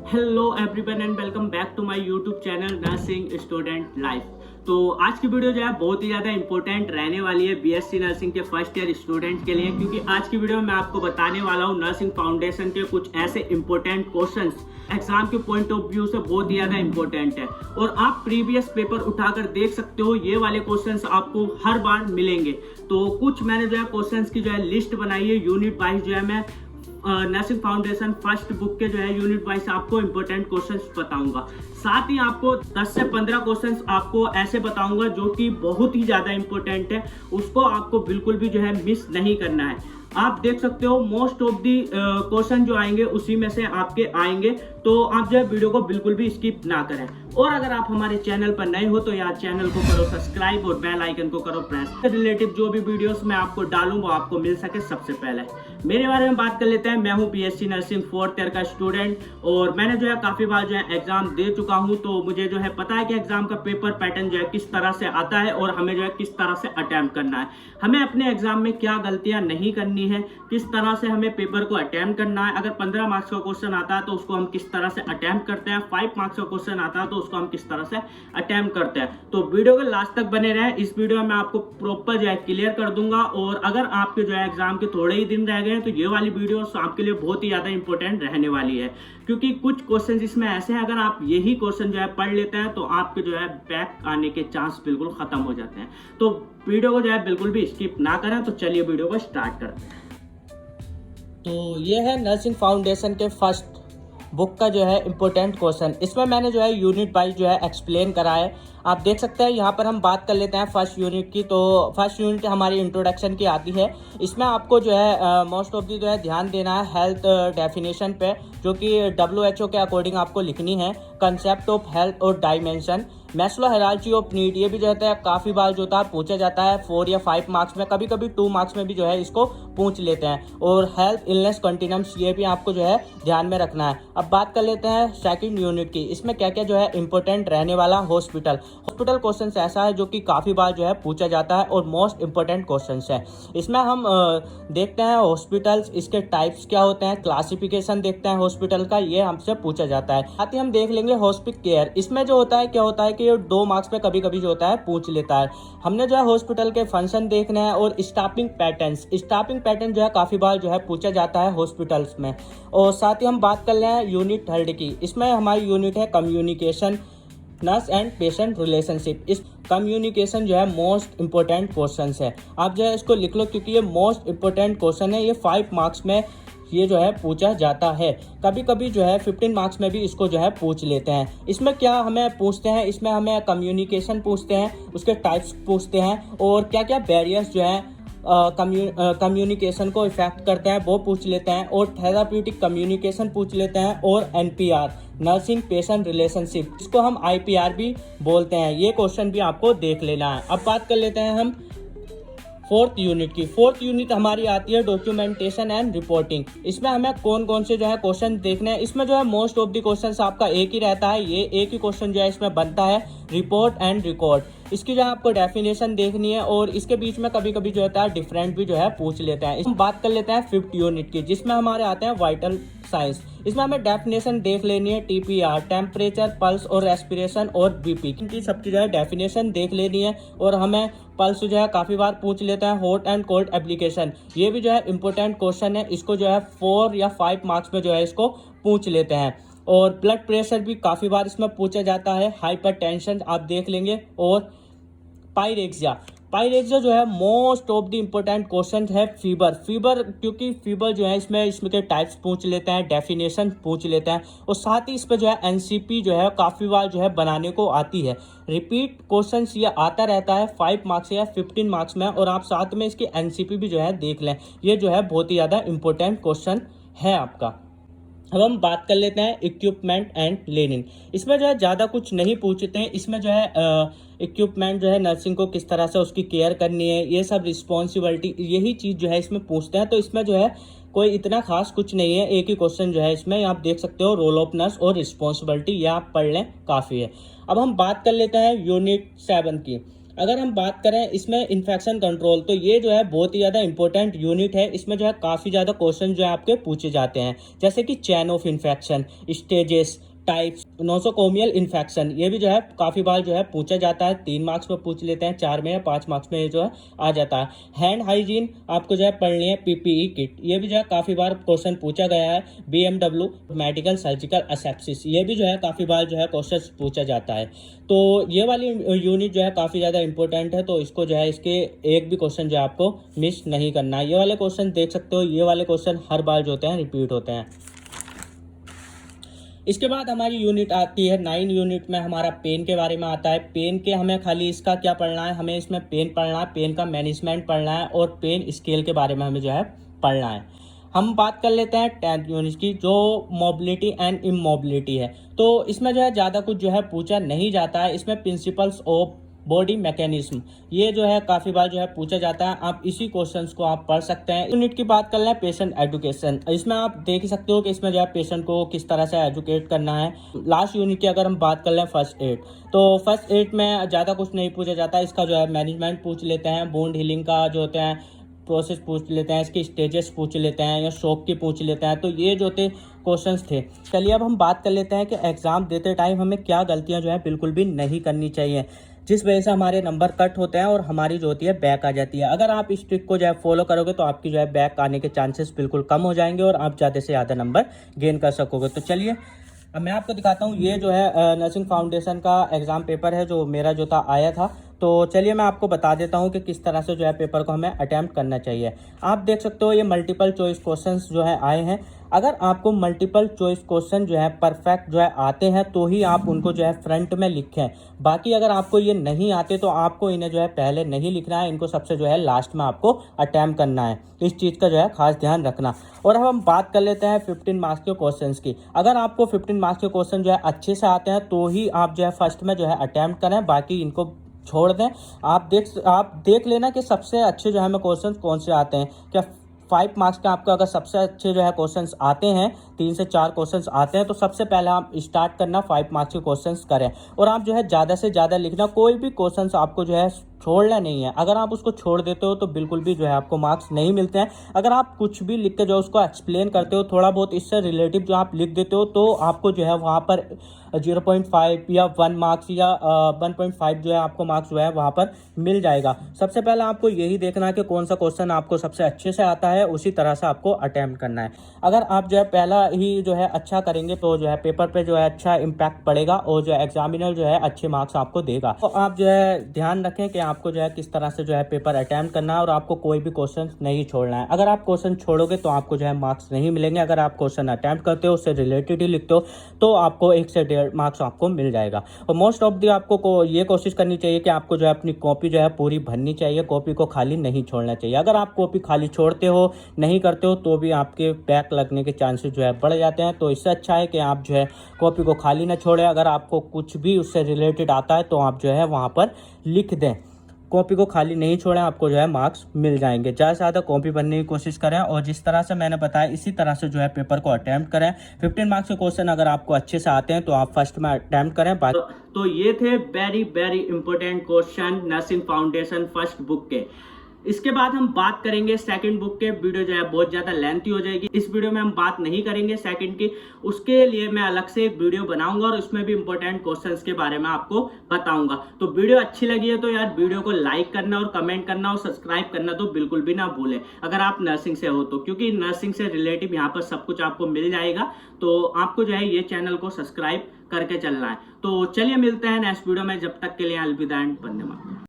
Hello everyone and welcome back to my YouTube channel nursing student life. तो आज की video जो है बहुत ही ज़्यादा इंपॉर्टेंट रहने वाली है बीएससी नर्सिंग के फर्स्ट ईयर स्टूडेंट के लिए, क्योंकि आज की वीडियो में मैं आपको बताने वाला हूँ नर्सिंग फाउंडेशन के कुछ ऐसे इंपॉर्टेंट क्वेश्चंस एग्जाम के पॉइंट ऑफ व्यू से बहुत ही ज़्यादा इंपॉर्टेंट है और आप प्रीवियस पेपर उठाकर देख सकते हो। ये वाले क्वेश्चंस आपको हर बार मिलेंगे। तो कुछ मैंने जो है क्वेश्चंस की जो है लिस्ट बनाई है यूनिट वाइज, जो है मैं नर्सिंग फाउंडेशन फर्स्ट बुक के जो है यूनिट वाइज आपको इंपॉर्टेंट क्वेश्चंस बताऊंगा। साथ ही आपको 10 से 15 क्वेश्चंस आपको ऐसे बताऊंगा जो कि बहुत ही ज़्यादा इंपॉर्टेंट है, उसको आपको बिल्कुल भी जो है मिस नहीं करना है। आप देख सकते हो मोस्ट ऑफ दी क्वेश्चन जो आएंगे उसी में से आपके आएंगे, तो आप जो है वीडियो को बिल्कुल भी स्किप ना करें। और अगर आप हमारे चैनल पर नए हो तो यार चैनल को करो सब्सक्राइब और बेल आइकन को करो प्रेस, रिलेटिव जो भी वीडियोस मैं आपको डालूं वो आपको मिल सके सबसे पहले। मेरे बारे में बात कर लेते हैं। मैं हूं बीएससी नर्सिंग फोर्थ ईयर का स्टूडेंट और मैंने जो है काफ़ी बार जो है एग्जाम दे चुका हूं, तो मुझे जो है पता है कि एग्जाम का पेपर पैटर्न जो है किस तरह से आता है और हमें जो है किस तरह से अटेम्प्ट करना है, हमें अपने एग्जाम में क्या गलतियां नहीं करनी है, किस तरह से हमें पेपर को अटेम्प्ट करना है। अगर 15 मार्क्स का क्वेश्चन आता है तो उसको हम किस तरह से अटेम्प्ट करते हैं, 5 मार्क्स का क्वेश्चन आता है तो उसको हम किस तरह से अटेम्प्ट करते हैं। तो वीडियो के लास्ट तक बने रहे। इस वीडियो में मैं आपको प्रॉपर जो है क्लियर कर दूंगा। और अगर आपके जो है एग्जाम के थोड़े ही दिन रह गए हैं तो ये वाली वीडियो आपके लिए बहुत ही ज्यादा इंपॉर्टेंट रहने वाली है, क्योंकि कुछ क्वेश्चन इसमें ऐसे हैं अगर आप यही क्वेश्चन जो है पढ़ लेते हैं तो आपके जो है बैक आने के चांस बिल्कुल खत्म हो जाते हैं। तो वीडियो को जो है बिल्कुल भी स्किप ना करें। तो चलिए वीडियो को स्टार्ट करते हैं। तो ये है नर्सिंग फाउंडेशन के फर्स्ट बुक का जो है इम्पोर्टेंट क्वेश्चन। इसमें मैंने जो है यूनिट वाइज जो है एक्सप्लेन करा है। आप देख सकते हैं यहाँ पर हम बात कर लेते हैं फर्स्ट यूनिट की। तो फर्स्ट यूनिट हमारी इंट्रोडक्शन की आती है। इसमें आपको जो है मोस्ट ऑफ दी जो है ध्यान देना है हेल्थ डेफिनेशन पे, जो कि WHO के अकॉर्डिंग आपको लिखनी है। कंसेप्ट ऑफ हेल्थ और dimension, Maslow hierarchy of need, ये भी जो है काफ़ी बार जो था पूछा जाता है 4 या 5 मार्क्स में, कभी कभी 2 मार्क्स में भी जो है इसको पूछ लेते हैं। और हेल्थ इलनेस कंटिन्यूम्स, ये भी आपको जो है ध्यान में रखना है। अब बात कर लेते हैं सेकंड यूनिट की। इसमें क्या क्या जो है इंपॉर्टेंट रहने वाला हॉस्पिटल क्वेश्चन ऐसा है जो कि काफ़ी बार जो है पूछा जाता है और मोस्ट इंपॉर्टेंट क्वेश्चन है। इसमें हम देखते हैं हॉस्पिटल्स, इसके टाइप्स क्या होते हैं, क्लासिफिकेशन देखते हैं हॉस्पिटल का, ये हमसे पूछा जाता है। साथ ही हम देख लेंगे हॉस्पिटल केयर। इसमें जो होता है क्या होता है कि ये 2 मार्क्स पे कभी कभी जो होता है पूछ लेता है। हमने जो है हॉस्पिटल के फंक्शन देखना है और स्टाफिंग पैटर्न जो है काफ़ी बार जो है पूछा जाता है हॉस्पिटल्स में। और साथ ही हम बात कर रहे हैं यूनिट थर्ड की। इसमें हमारी यूनिट है communication, nurse and patient relationship. इस कम्युनिकेशन जो है मोस्ट इंपॉर्टेंट क्वेश्चन है। आप जो है इसको लिख लो, क्योंकि ये मोस्ट इंपॉर्टेंट क्वेश्चन है। ये 5 मार्क्स में ये जो है पूछा जाता है। कभी कभी जो है 15 मार्क्स में भी इसको जो है पूछ लेते हैं। इसमें क्या हमें पूछते हैं, इसमें हमें कम्युनिकेशन पूछते हैं, उसके टाइप्स पूछते हैं और क्या क्या बैरियर्स जो है कम्युनिकेशन को इफेक्ट करते हैं वो पूछ लेते हैं। और थेराप्यूटिक कम्युनिकेशन पूछ लेते हैं और NPR, नर्सिंग पेशेंट रिलेशनशिप, इसको हम IPR भी बोलते हैं। ये क्वेश्चन भी आपको देख लेना है। अब बात कर लेते हैं हम फोर्थ यूनिट की। फोर्थ यूनिट हमारी आती है डॉक्यूमेंटेशन एंड रिपोर्टिंग। इसमें हमें कौन कौन से जो है क्वेश्चन देखने हैं। इसमें जो है मोस्ट ऑफ द क्वेश्चंस आपका एक ही रहता है। ये एक ही क्वेश्चन जो है इसमें बनता है, रिपोर्ट एंड रिकॉर्ड। इसकी जो है आपको डेफिनेशन देखनी है और इसके बीच में कभी कभी जो होता है डिफरेंट भी जो है पूछ लेते हैं। हम बात कर लेते हैं फिफ्थ यूनिट की, जिसमें हमारे आते हैं वाइटल साइंस। इसमें हमें डेफिनेशन देख लेनी है, TPR, टेम्परेचर, पल्स और रेस्पिरेशन और BP की सबकी जो है डेफिनेशन देख लेनी है। और हमें पल्स जो है काफ़ी बार पूछ लेता है, हॉट एंड कोल्ड एप्लीकेशन, ये भी जो है इंपॉर्टेंट क्वेश्चन है। इसको जो है 4 या 5 मार्क्स में जो है इसको पूछ लेते हैं। और ब्लड प्रेशर भी काफ़ी बार इसमें पूछा जाता है, हाइपरटेंशन आप देख लेंगे। और पायरेक्सिया जो है most of the important question है। फीवर, क्योंकि फीवर जो है इसमें के टाइप्स पूछ लेते हैं, डेफिनेशन पूछ लेते हैं। और साथ ही इस पर जो है NCP जो है काफ़ी बार जो है बनाने को आती है। रिपीट क्वेश्चन ये आता रहता है 5 मार्क्स या 15 मार्क्स में, और आप साथ में इसकी NCP भी जो है देख लें। ये जो है बहुत ही ज़्यादा इंपॉर्टेंट क्वेश्चन है आपका। अब हम बात कर लेते हैं इक्विपमेंट एंड लेनिंग। इसमें जो है ज़्यादा कुछ नहीं पूछते हैं। इसमें जो है इक्विपमेंट जो है नर्सिंग को किस तरह से उसकी केयर करनी है, ये सब रिस्पॉन्सिबिलिटी, यही चीज़ जो है इसमें पूछते हैं। तो इसमें जो है कोई इतना खास कुछ नहीं है, एक ही क्वेश्चन जो है इसमें आप देख सकते हो, रोल ऑफ नर्स और रिस्पॉन्सिबिलिटी, ये आप पढ़ लें काफ़ी है। अब हम बात कर लेते हैं यूनिट 7 की। अगर हम बात करें इसमें इन्फेक्शन कंट्रोल, तो ये जो है बहुत ही ज़्यादा इंपॉर्टेंट यूनिट है। इसमें जो है काफ़ी ज़्यादा क्वेश्चन जो है आपके पूछे जाते हैं, जैसे कि chain of infection, stages, types, nosocomial infection, ये भी जो है काफ़ी बार जो है पूछा जाता है। 3 मार्क्स में पूछ लेते हैं, 4 में या 5 मार्क्स में ये जो है आ जाता है। हैंड हाइजीन आपको जो है पढ़नी है। पीपीई किट, ये भी जो है काफ़ी बार क्वेश्चन पूछा गया है। बीएमडब्ल्यू, मेडिकल सर्जिकल एसेप्सिस, ये भी जो है काफ़ी बार जो है क्वेश्चन पूछा जाता है। तो ये वाली यूनिट जो है काफ़ी ज़्यादा इंपॉर्टेंट है, तो इसको जो है इसके एक भी क्वेश्चन जो है आपको मिस नहीं करना है। ये वाले क्वेश्चन देख सकते हो, ये वाले क्वेश्चन हर बार जो होते हैं रिपीट होते हैं। इसके बाद हमारी यूनिट आती है 9 यूनिट में हमारा पेन के बारे में आता है। पेन के हमें खाली इसका क्या पढ़ना है, हमें इसमें पेन पढ़ना है, पेन का मैनेजमेंट पढ़ना है और पेन स्केल के बारे में हमें जो है पढ़ना है। हम बात कर लेते हैं 10th यूनिट की, जो मोबिलिटी एंड इमोबिलिटी है। तो इसमें जो है ज़्यादा कुछ जो है पूछा नहीं जाता है। इसमें प्रिंसिपल्स ऑफ बॉडी मैकेनिज्म, ये जो है काफ़ी बार जो है पूछा जाता है। आप इसी क्वेश्चंस को आप पढ़ सकते हैं। यूनिट की बात कर लें पेशेंट एजुकेशन, इसमें आप देख ही सकते हो कि इसमें जो है पेशेंट को किस तरह से एजुकेट करना है। लास्ट यूनिट की अगर हम बात कर लें फर्स्ट एड, तो फर्स्ट एड में ज़्यादा कुछ नहीं पूछा जाता है। इसका जो है मैनेजमेंट पूछ लेते हैं, वुंड हीलिंग का जो होते हैं प्रोसेस पूछ लेते हैं, इसकी स्टेजेस पूछ लेते हैं या शॉक की पूछ लेते हैं। तो ये जो थे क्वेश्चंस थे। चलिए अब हम बात कर लेते हैं कि एग्ज़ाम देते टाइम हमें क्या गलतियां जो है बिल्कुल भी नहीं करनी चाहिए, जिस वजह से हमारे नंबर कट होते हैं और हमारी जो होती है बैक आ जाती है। अगर आप इस ट्रिक को जो है फॉलो करोगे तो आपकी जो है बैक आने के चांसेस बिल्कुल कम हो जाएंगे और आप ज़्यादा से ज़्यादा नंबर गेन कर सकोगे। तो चलिए अब मैं आपको दिखाता हूँ, ये जो है नर्सिंग फाउंडेशन का एग्ज़ाम पेपर है जो मेरा जो था आया था। तो चलिए मैं आपको बता देता हूँ कि किस तरह से जो है पेपर को हमें अटैम्प्ट करना चाहिए। आप देख सकते हो ये मल्टीपल चॉइस क्वेश्चंस जो है आए हैं। अगर आपको मल्टीपल चॉइस क्वेश्चन जो है परफेक्ट जो है आते हैं तो ही आप उनको जो है फ्रंट में लिखें। बाकी अगर आपको ये नहीं आते तो आपको इन्हें जो है पहले नहीं लिखना है, इनको सबसे जो है लास्ट में आपको अटैम्प्ट करना है। इस चीज़ का जो है खास ध्यान रखना। और अब हम बात कर लेते हैं 15 मार्क्स के क्वेश्चंस की। अगर आपको 15 मार्क्स के क्वेश्चन जो है अच्छे से आते हैं तो ही आप जो है फर्स्ट में जो है अटैम्प्ट करें, बाकी इनको छोड़ दें। आप देख लेना कि सबसे अच्छे जो है हमें क्वेश्चन कौन से आते हैं। क्या 5 मार्क्स के आपको अगर सबसे अच्छे जो है क्वेश्चंस आते हैं, 3 से 4 क्वेश्चंस आते हैं, तो सबसे पहले आप स्टार्ट करना 5 मार्क्स के क्वेश्चंस करें। और आप जो है ज़्यादा से ज़्यादा लिखना, कोई भी क्वेश्चंस आपको जो है छोड़ना नहीं है। अगर आप उसको छोड़ देते हो तो बिल्कुल भी जो है आपको मार्क्स नहीं मिलते हैं। अगर आप कुछ भी लिख के जो उसको एक्सप्लेन करते हो, थोड़ा बहुत इससे रिलेटिव जो आप लिख देते हो, तो आपको जो है वहाँ पर 0.5 या 1 मार्क्स या 1.5 जो है आपको मार्क्स जो है वहाँ पर मिल जाएगा। सबसे पहले आपको यही देखना है कि कौन सा क्वेश्चन आपको सबसे अच्छे से आता है, उसी तरह से आपको अटेम्प्ट करना है। अगर आप जो है पहला ही जो है अच्छा करेंगे तो जो है पेपर पे जो है अच्छा इम्पैक्ट पड़ेगा और जो है एग्जामिनर जो है अच्छे मार्क्स आपको देगा। तो आप जो है ध्यान रखें कि आपको जो है किस तरह से जो है पेपर अटेम्प्ट करना है और आपको कोई भी क्वेश्चन नहीं छोड़ना है। अगर आप क्वेश्चन छोड़ोगे तो आपको जो है मार्क्स नहीं मिलेंगे। अगर आप क्वेश्चन अटेम्प्ट करते हो, उससे रिलेटेड ही लिखते हो, तो आपको 1 से 1.5 मार्क्स आपको मिल जाएगा। और मोस्ट ऑफ दी आपको ये कोशिश करनी चाहिए कि आपको जो है अपनी कॉपी जो है पूरी भरनी चाहिए, कॉपी को खाली नहीं छोड़ना चाहिए। अगर आप कॉपी खाली छोड़ते हो, नहीं करते हो, तो भी आपके बैक लगने के चांसेस जो है बढ़ जाते हैं। तो इससे अच्छा है कि आप जो है कॉपी को खाली ना छोड़ें। अगर आपको कुछ भी उससे रिलेटेड आता है तो आप जो है वहाँ पर लिख दें, कॉपी को खाली नहीं छोड़ें, आपको जो है मार्क्स मिल जाएंगे। ज़्यादा से ज़्यादा कॉपी भरने की कोशिश करें और जिस तरह से मैंने बताया इसी तरह से जो है पेपर को अटेम्प्ट करें। 15 मार्क्स के क्वेश्चन अगर आपको अच्छे से आते हैं तो आप फर्स्ट में अटेम्प्ट करें। तो ये थे very very important question nursing foundation first book के। इसके बाद हम बात करेंगे सेकंड बुक के। वीडियो जो है बहुत ज़्यादा लेंथी हो जाएगी, इस वीडियो में हम बात नहीं करेंगे सेकंड की। उसके लिए मैं अलग से एक वीडियो बनाऊंगा और उसमें भी इंपॉर्टेंट क्वेश्चंस के बारे में आपको बताऊंगा। तो वीडियो अच्छी लगी है तो यार वीडियो को लाइक करना और कमेंट करना और सब्सक्राइब करना तो बिल्कुल भी ना भूलें, अगर आप नर्सिंग से हो तो, क्योंकि नर्सिंग से रिलेटिव यहाँ पर सब कुछ आपको मिल जाएगा। तो आपको जो है ये चैनल को सब्सक्राइब करके चलना है। तो चलिए मिलते हैं नेक्स्ट वीडियो में, जब तक के लिए अलविदा एंड वंदे मातरम।